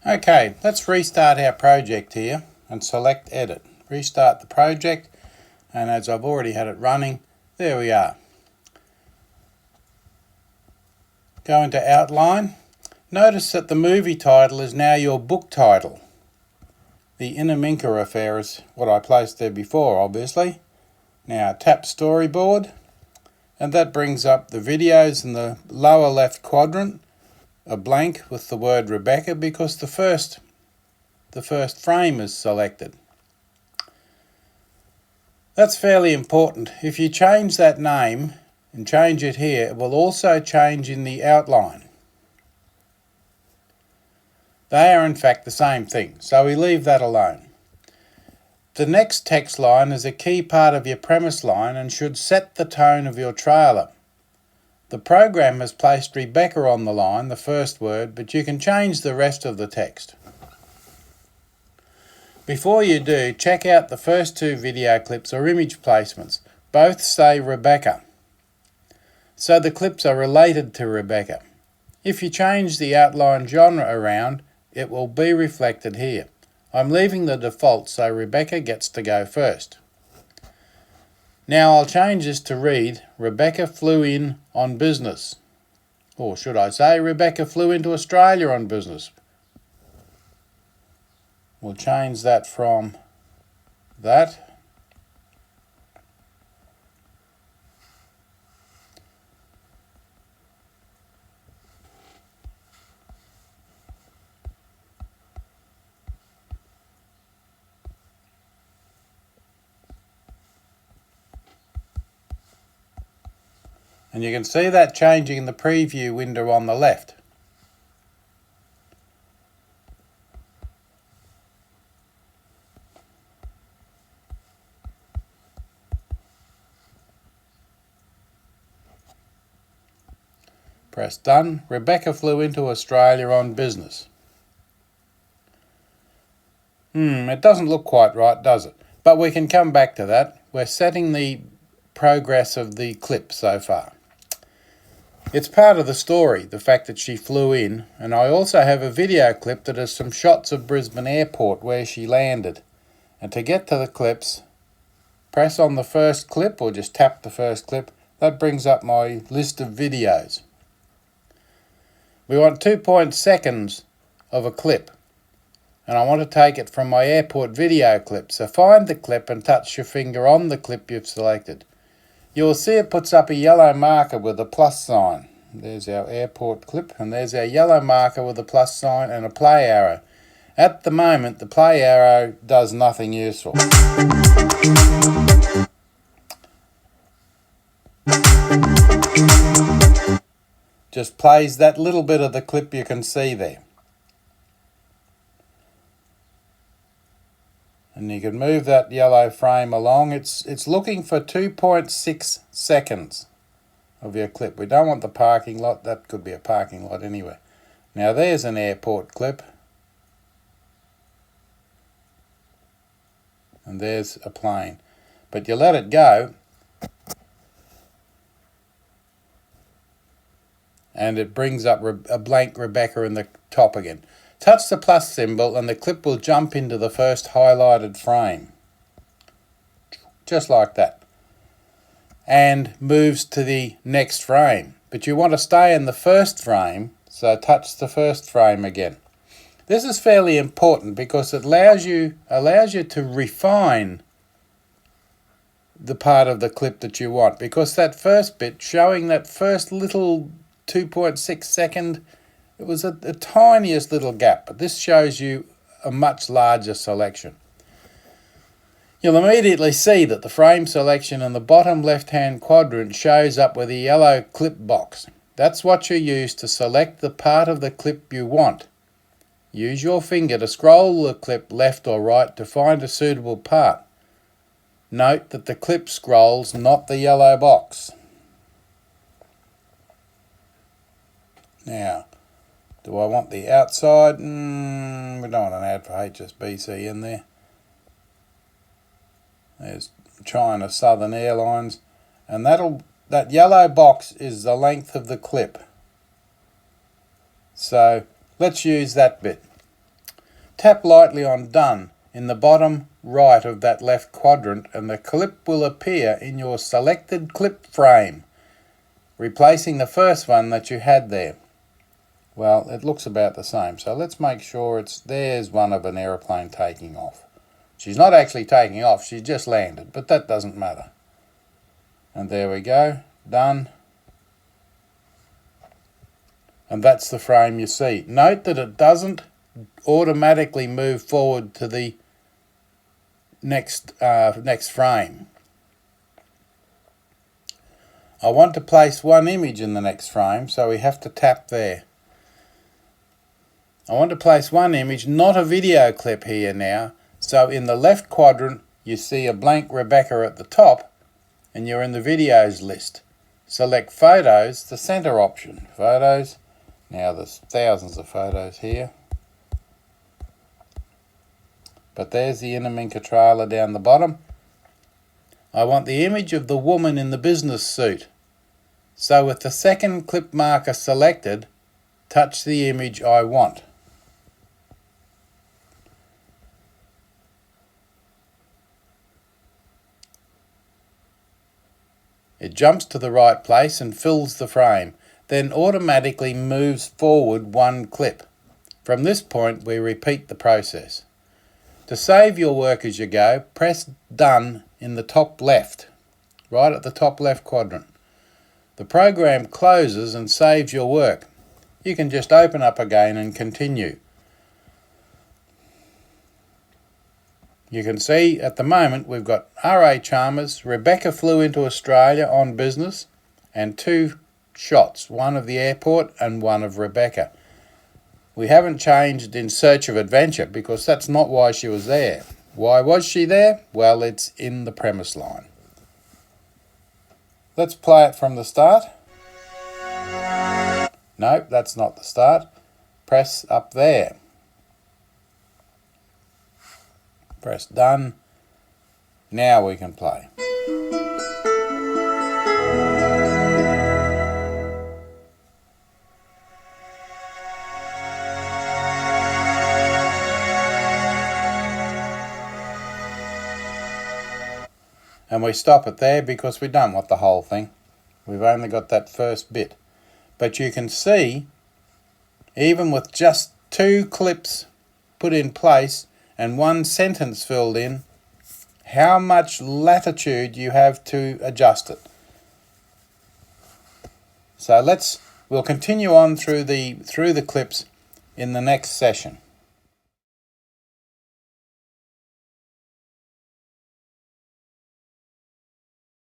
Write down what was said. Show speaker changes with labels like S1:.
S1: Okay, let's restart our project here and select Edit. Restart the project, and as I've already had it running, there we are. Go into Outline. Notice that the movie title is now your book title. The Inner Minka Affair is what I placed there before, obviously. Now tap Storyboard, and that brings up the videos in the lower left quadrant, a blank with the word Rebecca because the first frame is selected. That's fairly important. If you change that name and change it here, it will also change in the outline. They are in fact the same thing, so we leave that alone. The next text line is a key part of your premise line and should set the tone of your trailer. The program has placed Rebecca on the line, the first word, but you can change the rest of the text. Before you do, check out the first two video clips or image placements. Both say Rebecca, so the clips are related to Rebecca. If you change the outline genre around, it will be reflected here. I'm leaving the default so Rebecca gets to go first. Now I'll change this to read, Rebecca flew in on business. Or should I say, Rebecca flew into Australia on business. We'll change that from that. And you can see that changing in the preview window on the left. Press done. Rebecca flew into Australia on business. It doesn't look quite right, does it? But we can come back to that. We're setting the progress of the clip so far. It's part of the story, the fact that she flew in, and I also have a video clip that has some shots of Brisbane Airport where she landed. And to get to the clips, press on the first clip or just tap the first clip. That brings up my list of videos. We want 2 seconds of a clip, and I want to take it from my airport video clip. So find the clip and touch your finger on the clip you've selected. You'll see it puts up a yellow marker with a plus sign. There's our airport clip, and there's our yellow marker with a plus sign and a play arrow. At the moment, the play arrow does nothing useful. Just plays that little bit of the clip you can see there. And you can move that yellow frame along. It's looking for 2.6 seconds of your clip. We don't want the parking lot. That could be a parking lot anyway. Now there's an airport clip. And there's a plane. But you let it go, and it brings up a blank Rebecca in the top again. Touch the plus symbol and the clip will jump into the first highlighted frame. Just like that. And moves to the next frame. But you want to stay in the first frame, so touch the first frame again. This is fairly important because it allows you to refine the part of the clip that you want. Because that first bit, showing that first little 2.6 second, it was the tiniest little gap, but this shows you a much larger selection. You'll immediately see that the frame selection in the bottom left-hand quadrant shows up with a yellow clip box. That's what you use to select the part of the clip you want. Use your finger to scroll the clip left or right to find a suitable part. Note that the clip scrolls, not the yellow box. Now, do I want the outside? We don't want an ad for HSBC in there. There's China Southern Airlines. And that yellow box is the length of the clip. So let's use that bit. Tap lightly on Done in the bottom right of that left quadrant and the clip will appear in your selected clip frame, replacing the first one that you had there. Well, it looks about the same, so let's make sure there's one of an aeroplane taking off. She's not actually taking off, she's just landed, but that doesn't matter. And there we go, done. And that's the frame you see. Note that it doesn't automatically move forward to the next frame. I want to place one image in the next frame, so we have to tap there. I want to place one image, not a video clip here now. So in the left quadrant, you see a blank Rebecca at the top, and you're in the videos list. Select Photos, the center option. Photos. Now there's thousands of photos here. But there's the Inaminka trailer down the bottom. I want the image of the woman in the business suit. So with the second clip marker selected, touch the image I want. It jumps to the right place and fills the frame, then automatically moves forward one clip. From this point, we repeat the process. To save your work as you go, press Done in the top left, right at the top left quadrant. The program closes and saves your work. You can just open up again and continue. You can see at the moment we've got R.A. Chalmers, Rebecca flew into Australia on business, and two shots, one of the airport and one of Rebecca. We haven't changed in Search of Adventure because that's not why she was there. Why was she there? Well, it's in the premise line. Let's play it from the start. No, that's not the start. Press up there. Press Done. Now we can play. And we stop it there because we don't want the whole thing. We've only got that first bit. But you can see, even with just two clips put in place and one sentence filled in, how much latitude you have to adjust it. So we'll continue on through the clips in the next session.